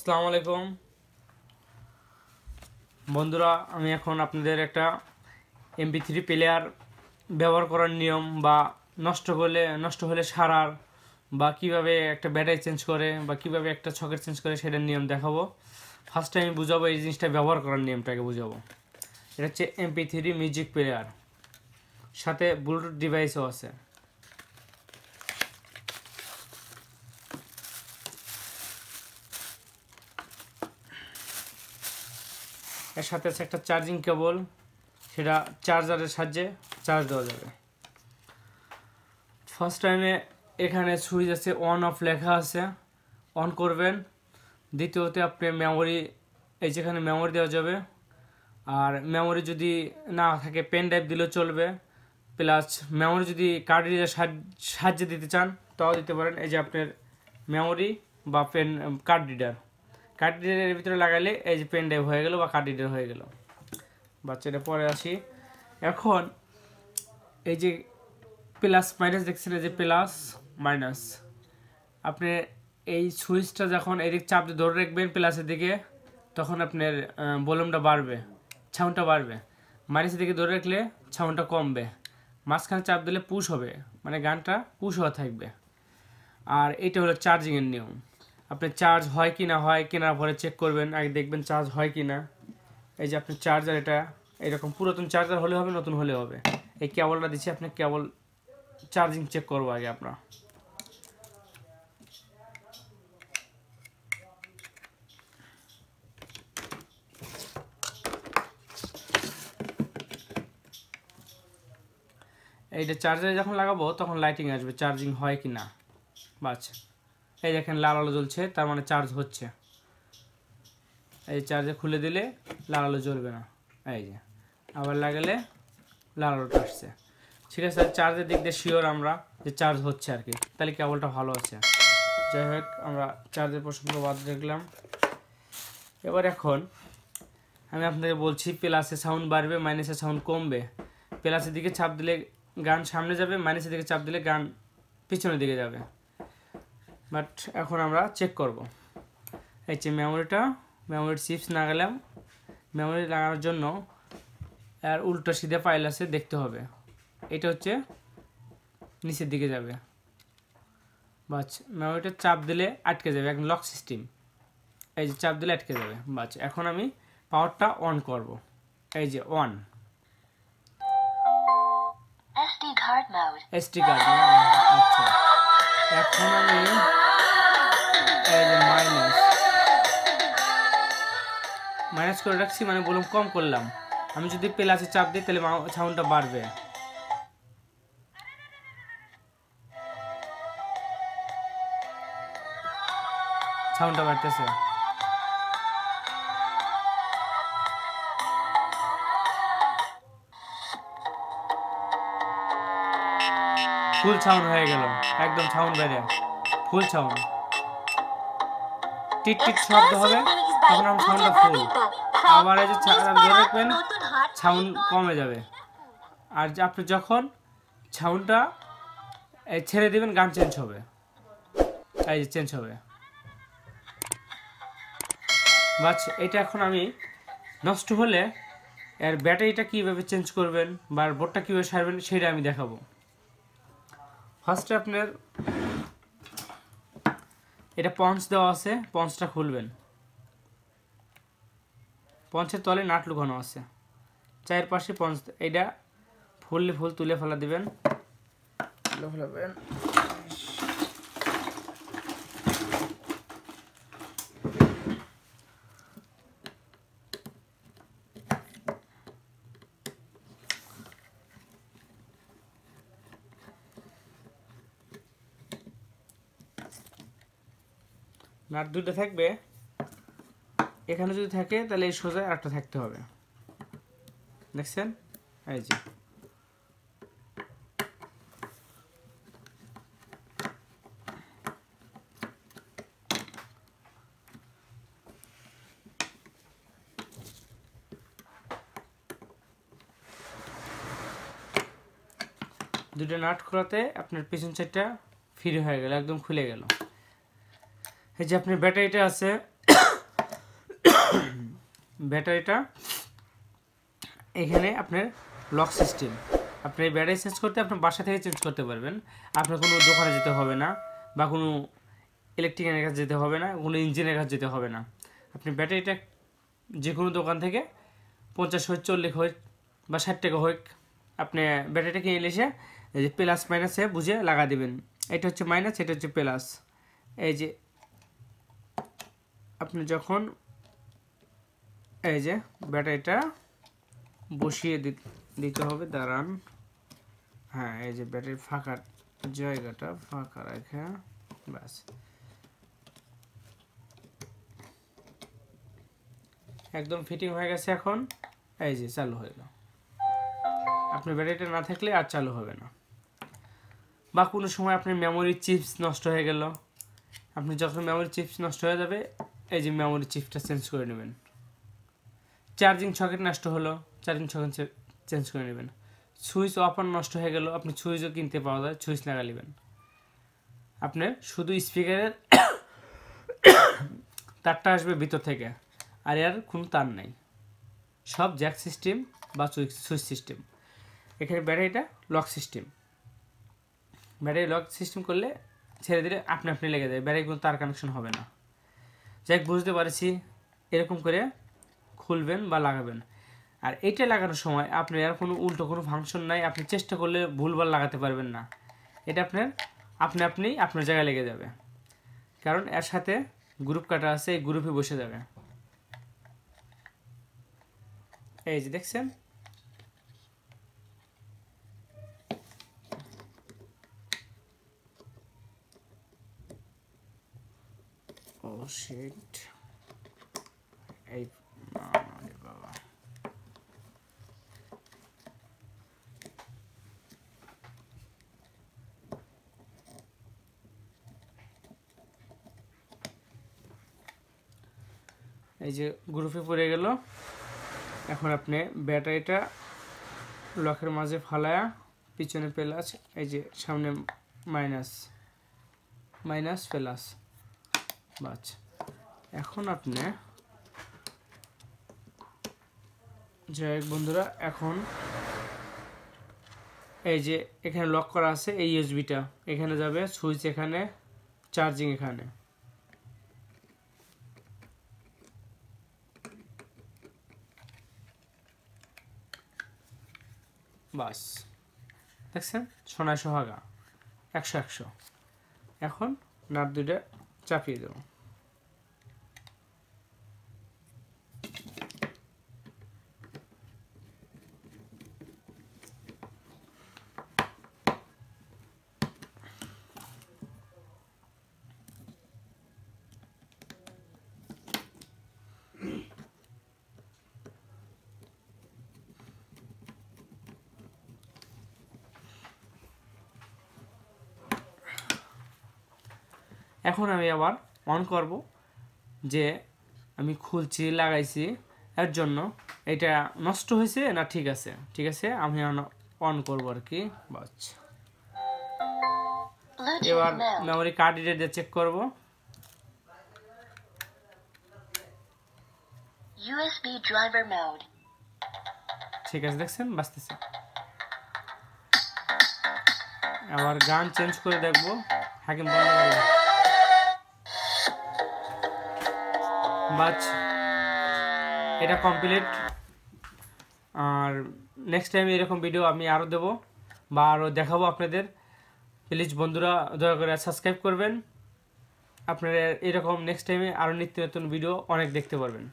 আসসালামু আলাইকুম বন্ধুরা, আমি এখন আপনাদের একটা MP3 প্লেয়ার ব্যবহার করার নিয়ম বা নষ্ট হলে সারার বা কিভাবে একটা ব্যাটারি চেঞ্জ করে বা কিভাবে একটা সকেট চেঞ্জ করে সেটার নিয়ম দেখাবো। ফার্স্টে আমি বুঝাবো এই জিনিসটা ব্যবহার করার নিয়মটাকে বুঝাবো। এটা হচ্ছে MP3 মিউজিক প্লেয়ার, সাথে ব্লুটুথ ডিভাইসও আছে। এর সাথে আছে একটা চার্জিং কেবল, সেটা চার্জারের সাহায্যে চার্জ দেওয়া যাবে। ফার্স্ট টাইমে এখানে সুইচ আছে, অন অফ লেখা আছে, অন করবেন। দ্বিতীয়তে আপনি মেমোরি, এই যেখানে মেমোরি দেওয়া যাবে। আর মেমোরি যদি না থাকে পেন ড্রাইভ দিলেও চলবে, প্লাস মেমোরি যদি কার্ড রিডার সাহায্যে দিতে চান তাও দিতে পারেন। এই যে আপনার মেমোরি বা কার্ড রিডারের ভিতরে লাগালে এই যে পেন ড্রাইভ হয়ে গেল বা কার্ড রিডার হয়ে গেল। বাচ্চাটা পরে আসি। এখন এই যে প্লাস মাইনাস দেখছেন, এই যে প্লাস মাইনাস, আপনি এই সুইচটা যখন এদিক চাপ দিয়ে ধরে রাখবেন প্লাসের দিকে, তখন আপনার ভলিউমটা বাড়বে, সাউন্ডটা বাড়বে। মাইনাসের দিকে ধরে রাখলে সাউন্ডটা কমবে। মাঝখানে চাপ দিলে পুশ হবে, মানে গানটা পুশ হওয়া থাকবে। আর এটা হলো চার্জিংয়ের নিয়ম। আপনি চার্জ হয় কি না হয়, কেনার পরে চেক করবেন, আগে দেখবেন চার্জ হয় কি না। এই যে আপনার চার্জার, এটা এরকম পুরাতন চার্জার হলে হবে, নতুন হলে হবে। এই কেবলটা দিচ্ছি, আপনি কেবল চার্জিং চেক করবো আগে আমরা। এইটা চার্জারে যখন লাগাবো তখন লাইটিং আসবে, চার্জিং হয় কি না। বাস, এই দেখেন লাল আলো জ্বলছে, তার মানে চার্জ হচ্ছে। এই চার্জে খুলে দিলে লাল আলো জ্বলবে না, এই যে আবার লাগালে লাল আলোটা আসছে। ঠিক আছে, চার্জের দিক দিয়ে শিওর আমরা যে চার্জ হচ্ছে আর কি, তাহলে কেবলটা ভালো আছে। যাই হোক, আমরা চার্জের প্রসঙ্গ বাদ রাখলাম। এখন আমি আপনাকে বলছি, প্লাসে সাউন্ড বাড়বে, মাইনাসে সাউন্ড কমবে। প্লাসের দিকে চাপ দিলে গান সামনে যাবে, মাইনাসের দিকে চাপ দিলে গান পিছনের দিকে যাবে। বাট এখন আমরা চেক করব। এই যে মেমোরির চিপস না গেলাম, মেমোরি লাগানোর জন্য আর উল্টো সিধে ফাইল আছে, দেখতে হবে। এটা হচ্ছে নিচের দিকে যাবে, বাস মেমোরিটা চাপ দিলে আটকে যাবে, একদম লক সিস্টেম। এই যে চাপ দিলে আটকে যাবে, বাস। এখন আমি পাওয়ারটা অন করব। এই যে অন, SD কার্ড। আচ্ছা, এখন আমি এই যে মাইনাস করে রাখছি, মানে ভলিউম কম করলাম। আমি যদি প্লাসে চাপ দিই তাহলে সাউন্ডটা বাড়বে। সাউন্ডটা বাড়তেছে। ফুল সাউন্ড হয়ে গেল, একদম সাউন্ড বেড়ে ফুল সাউন্ড। টিট টিট শব্দ হবে, তখন আমার সাউন্ডটা ফুল। আবার এই যে ধরে রাখবেন, সাউন্ড কমে যাবে। আর আপনি যখন সাউন্ডটা ছেড়ে দিবেন, গান চেঞ্জ হবে। এই যে চেঞ্জ হবে, বাস। এটা এখন আমি নষ্ট হলে এর ব্যাটারিটা কীভাবে চেঞ্জ করবেন বা বোর্ডটা কীভাবে সারবেন সেটা আমি দেখাবো। ফার্স্টে আপনার এটা পঞ্চ দেওয়া আছে, পঞ্চটা খুলবেন। পঞ্চের তলে নাট লুকানো আছে, চারপাশে পঞ্চ। এটা ফুল তুলে ফেলা দিবেন, তুলে ফেলাবেন। নাট দুটো থাকবে, এখানে যদি থাকে তাহলে এই সোজা একটা থাকতে হবে, দেখছেন? এই যে দুটো নাট খোলাতে আপনার পিছন সাইডটা ফ্রি হয়ে গেল, একদম খুলে গেল। এই যে আপনার ব্যাটারিটা আছে, ব্যাটারিটা এখানে আপনার লক সিস্টেম। আপনি ব্যাটারি চেঞ্জ করতে আপনার বাসা থেকে চেঞ্জ করতে পারবেন, আপনার কোনো দোকানে যেতে হবে না বা কোনো ইলেকট্রিশিয়ানের কাছে যেতে হবে না, কোনো ইঞ্জিনের কাছে যেতে হবে না। আপনি ব্যাটারিটা যে কোনো দোকান থেকে 50 হোক 40 হোক বা 60 টাকা হোক আপনি ব্যাটারিটা কিনে এসে এই যে প্লাস মাইনাসে বুঝে লাগা দেবেন। এটা হচ্ছে মাইনাস, এটা হচ্ছে প্লাস। এই যে আপনি যখন এই যে ব্যাটারিটা বসিয়ে দিতে হবে, দাঁড়ান। হ্যাঁ, এই যে ব্যাটারির ফাঁকা জায়গাটা ফাঁকা রাখা, ব্যাস। একদম ফিটিং হয়ে গেছে। এখন এই যে চালু হয়ে গেল। আপনার ব্যাটারিটা না থাকলে আর চালু হবে না। বা কোনো সময় আপনার মেমোরি চিপস নষ্ট হয়ে গেল, আপনি যখন মেমোরি চিপস নষ্ট হয়ে যাবে এই যে মেমোরি চিপসটা চেঞ্জ করে নেবেন। চার্জিং সকেট নষ্ট হলো, চার্জিং সকেট চেঞ্জ করে নেবেন। সুইচ অফার নষ্ট হয়ে গেল, আপনি সুইচও কিনতে পাওয়া যায়, সুইচ লাগা নেবেন। আপনার শুধু স্পিকারের তারটা আসবে ভিতর থেকে, আর এর কোনো তার নাই, সব জ্যাক সিস্টেম বা সুইচ সিস্টেম। এখানে ব্যাটারিটা lock system. Battery lock system করলে ছেড়ে দিলে আপনি লেগে যায়, ব্যাটারি কোনো তার কানেকশন হবে না। যাই বুঝতে পারছি, এরকম করে খুলবেন বা লাগাবেন। আর এইটা লাগানোর সময় আপনার আর কোনো উল্টো কোনো ফাংশন নাই, আপনি চেষ্টা করলে ভুলভাল লাগাতে পারবেন না। এটা আপনি আপনার জায়গায় লেগে যাবে, কারণ এর সাথে গ্রুপ কাটা আছে, এই গ্রুপে বসে যাবে। এই যে দেখছেন, ও শিট, এই বাবা, এই যে গ্রুপে পড়ে গেল। এখন আপনি ব্যাটারিটা লকের মাঝে ফালায়া পিছনে প্লাস, এই যে সামনে মাইনাস, মাইনাস প্লাস, বাস। এখন আপনি যাই বন্ধুরা, এখন এই যে এখানে লক করা আছে, এই ইউএসবিটা এখানে যাবে, সুইচ এখানে, চার্জিং এখানে। বাস, দেখছেন, সোনায় সোহাগা, 100-100। এখন নাট দুইটা চাপিয়ে দেব। এখন আমি আবার অন করব, যে আমি খুলছি লাগাইছি এর জন্য এটা নষ্ট হয়েছে না ঠিক আছে। ঠিক আছে, আমি অন করব আর কি, বাস। এবার মেমোরি কার্ড রিডার দিয়ে চেক করব। USB driver mode, ঠিক আছে, দেখছেন বাজতেছে। আবার গান চেঞ্জ করে দেখব, হাকিম বন্ধ করব, বাস। এটা কমপ্লিট। আর নেক্সট টাইম এরকম ভিডিও আমি আরও দেবো বা আরও দেখাবো আপনাদের। প্লিজ বন্ধুরা দয়া করে সাবস্ক্রাইব করবেন, আপনারা এরকম নেক্সট টাইমে আরও নিত্য নতুন ভিডিও অনেক দেখতে পারবেন।